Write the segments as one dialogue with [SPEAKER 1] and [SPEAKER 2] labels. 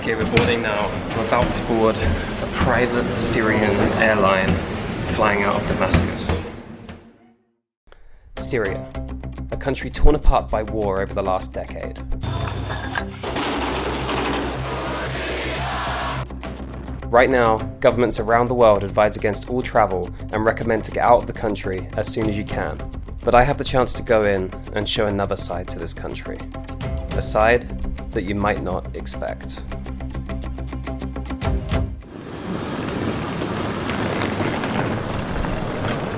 [SPEAKER 1] Okay, we're boarding now. We're about to board a private Syrian airline flying out of Damascus. Syria, a country torn apart by war over the last decade. Right now, governments around the world advise against all travel and recommend to get out of the country as soon as you can. But I have the chance to go in and show another side to this country. A side that you might not expect.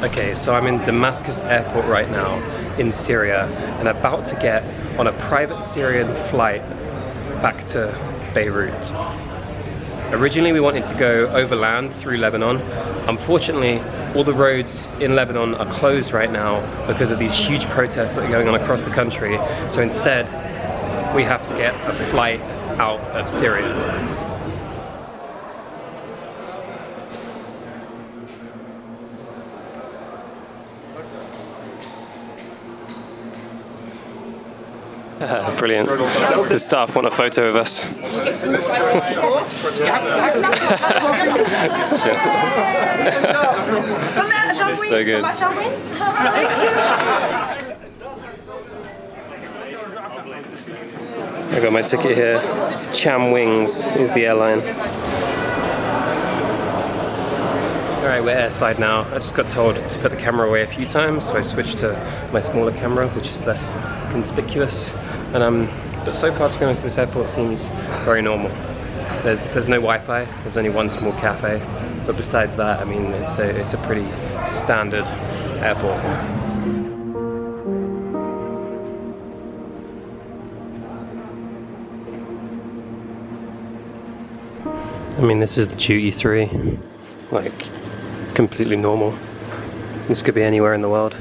[SPEAKER 1] Okay, so I'm in Damascus Airport right now in Syria and about to get on a private Syrian flight back to Beirut. Originally we wanted to go overland through Lebanon. Unfortunately, all the roads in Lebanon are closed right now because of these huge protests that are going on across the country. So instead, we have to get a flight out of Syria. Brilliant. The staff want a photo of us. So good. I got my ticket here. Cham Wings is the airline. Alright, we're airside now. I just got told to put the camera away a few times, so I switched to my smaller camera, which is less conspicuous. And but so far, to be honest, this airport seems very normal. There's no Wi-Fi. There's only one small cafe, but besides that, I mean, it's a pretty standard airport. I mean, this is the duty-free, like completely normal. This could be anywhere in the world.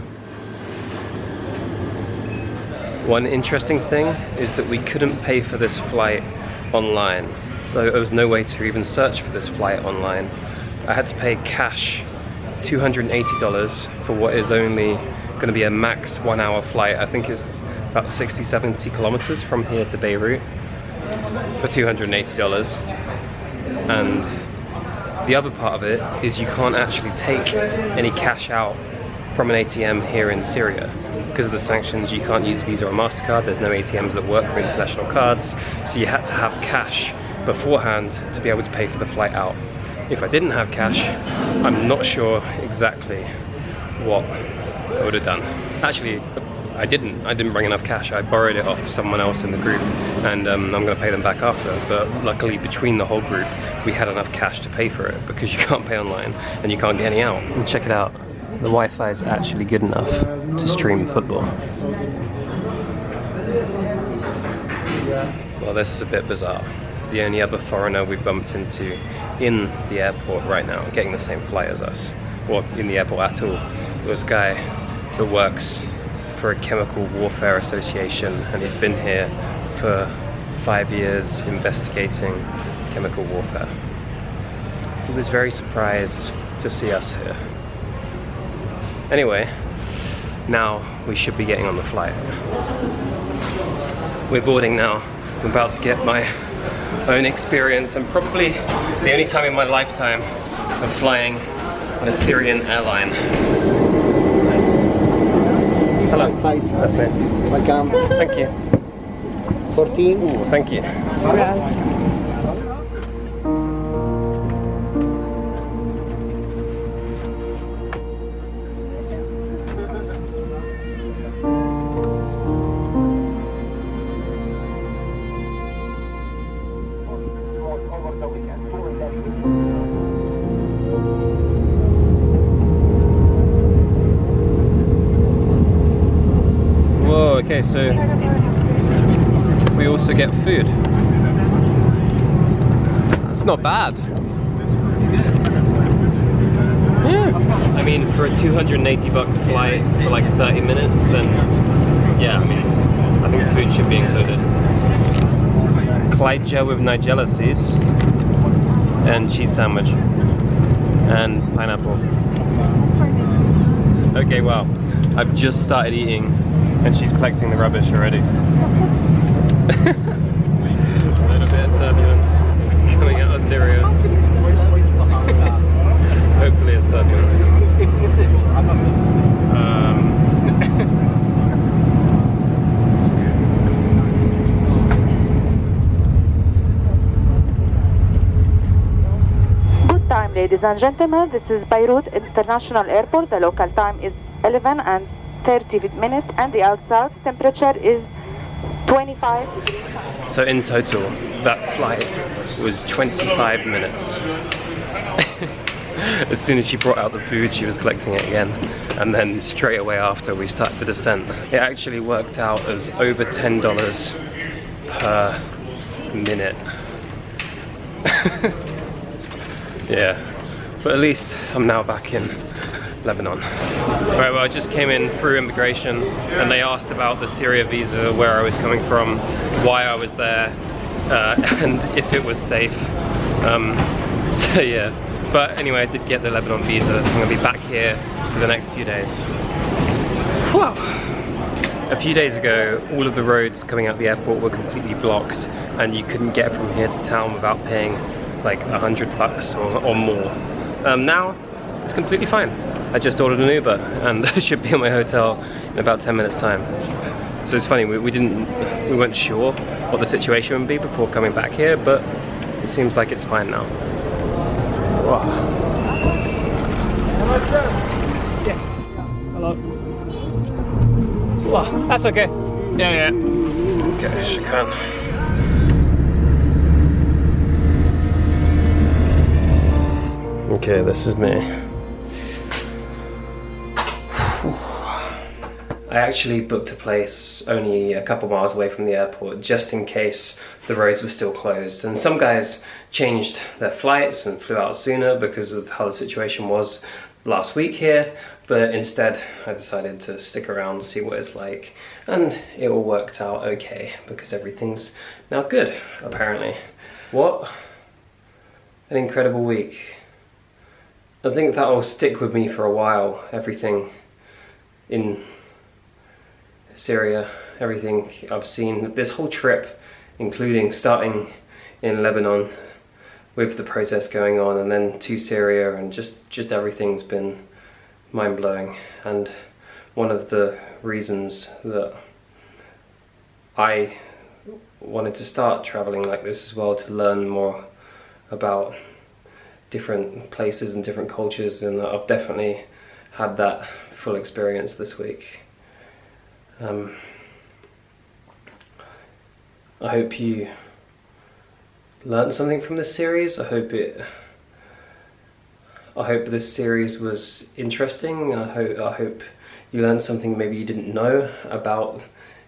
[SPEAKER 1] One interesting thing is that we couldn't pay for this flight online. There was no way to even search for this flight online. I had to pay cash $280 for what is only going to be a max 1 hour flight. I think it's about 60-70 kilometers from here to Beirut for $280. And the other part of it is you can't actually take any cash out from an ATM here in Syria. Because of the sanctions, you can't use Visa or MasterCard. There's no ATMs that work with international cards. So you had to have cash beforehand to be able to pay for the flight out. If I didn't have cash, I'm not sure exactly what I would have done. Actually, I didn't bring enough cash. I borrowed it off someone else in the group, and I'm going to pay them back after. But luckily, between the whole group, we had enough cash to pay for it, because you can't pay online and you can't get any out. And check it out. The Wi-Fi is actually good enough to stream football. Well, this is a bit bizarre. The only other foreigner we bumped into in the airport right now, getting the same flight as us, or in the airport at all, was a guy that works for a chemical warfare association, and he's been here for 5 years investigating chemical warfare. He was very surprised to see us here. Anyway, now we should be getting on the flight. We're boarding now. I'm about to get my own experience, and probably the only time in my lifetime of flying on a Syrian airline. Hello. That's me.
[SPEAKER 2] Welcome.
[SPEAKER 1] Thank you.
[SPEAKER 2] 14.
[SPEAKER 1] Ooh, thank you. Whoa, okay, so we also get food. That's not bad. Yeah. I mean, for a $280 flight for like 30 minutes, then yeah, I mean, I think food should be included. Clyde gel with Nigella seeds and cheese sandwich and pineapple. Okay, well, I've just started eating and she's collecting the rubbish already. A little bit of turbulence.
[SPEAKER 3] ladies and gentlemen, this is Beirut International Airport. The local time is 11:30 and the outside temperature is 25 degrees.
[SPEAKER 1] So in total, that flight was 25 minutes. As soon as she brought out the food, she was collecting it again. And then straight away after, we started the descent. It actually worked out as over $10 per minute. Yeah, but at least I'm now back in Lebanon. Right, well, I just came in through immigration and they asked about the Syria visa, where I was coming from, why I was there, and if it was safe. So yeah, but anyway, I did get the Lebanon visa, so I'm gonna be back here for the next few days. Whew. A few days ago, all of the roads coming out the airport were completely blocked and you couldn't get from here to town without paying like $100 or more. Now, it's completely fine. I just ordered an Uber and I should be in my hotel in about 10 minutes time. So it's funny, we weren't sure what the situation would be before coming back here, but it seems like it's fine now. Wow. Yeah. Hello. Wow, that's okay. Yeah. Okay, shukran. Okay, this is me. I actually booked a place only a couple miles away from the airport just in case the roads were still closed. And some guys changed their flights and flew out sooner because of how the situation was last week here. But instead, I decided to stick around, see what it's like. And it all worked out okay because everything's now good, apparently. What an incredible week. I think that will stick with me for a while. Everything in Syria, everything I've seen, this whole trip, including starting in Lebanon with the protests going on and then to Syria, and just everything's been mind-blowing. And one of the reasons that I wanted to start traveling like this as well, to learn more about different places and different cultures, and I've definitely had that full experience this week. I hope you learned something from this series. I hope this series was interesting. I hope you learned something maybe you didn't know about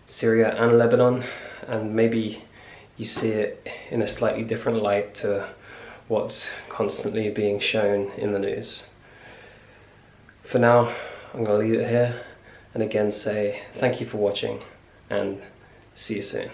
[SPEAKER 1] Syria and Lebanon, and maybe you see it in a slightly different light to what's constantly being shown in the news. For now, I'm going to leave it here and again say thank you for watching and see you soon.